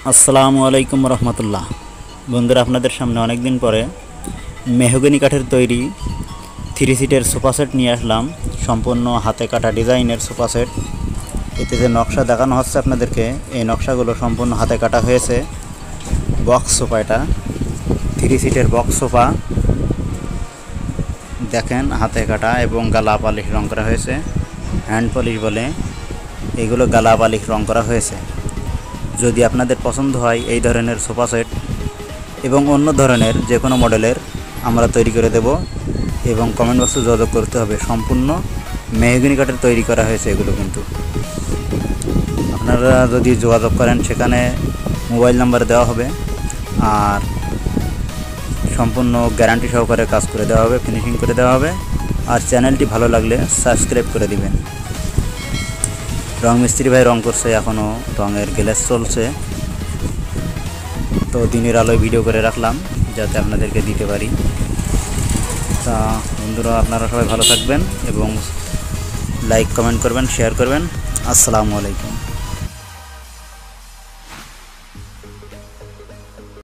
আসসালামু আলাইকুম রহমতুল্লাহ। বন্ধুরা, আপনাদের সামনে অনেক দিন পরে মেহগনি কাঠের তৈরি 3 সিটের সোফা সেট নিয়ে আসলাম। সম্পূর্ণ হাতে কাটা ডিজাইনের সোফা সেট। এতে যে নকশা দেখানো হচ্ছে আপনাদেরকে, এই নকশাগুলো সম্পূর্ণ হাতে কাটা হয়েছে। বক্স সোফা, এটা 3 সিটের বক্স সোফা। দেখেন, হাতে কাটা এবং গালা পালিশ রং করা হয়েছে, হ্যান্ড পলিশ বলে এগুলো গালা পালিশ রং করা হয়েছে। যদি আপনাদের পছন্দ হয় এই ধরনের সোফা সেট এবং অন্য ধরনের যে কোনো মডেলের আমরা তৈরি করে দেব, এবং কমেন্ট বক্সে যোগাযোগ করতে হবে। সম্পূর্ণ মেহগনি কাঠের তৈরি করা হয়েছে এগুলো। কিন্তু আপনারা যদি যোগাযোগ করেন, সেখানে মোবাইল নাম্বার দেওয়া হবে, আর সম্পূর্ণ গ্যারান্টি সহকারে কাজ করে দেওয়া হবে, ফিনিশিং করে দেওয়া হবে। আর চ্যানেলটি ভালো লাগলে সাবস্ক্রাইব করে দিবেন। রং মিস্ত্রি ভাই রং করছে, এখনও রঙের গ্লেজ চলছে। তো দিনের আলোয় ভিডিও করে রাখলাম যাতে আপনাদেরকে দিতে পারি। তা বন্ধুরা, আপনারা সবাই ভালো থাকবেন এবং লাইক কমেন্ট করবেন, শেয়ার করবেন। আসসালামু আলাইকুম।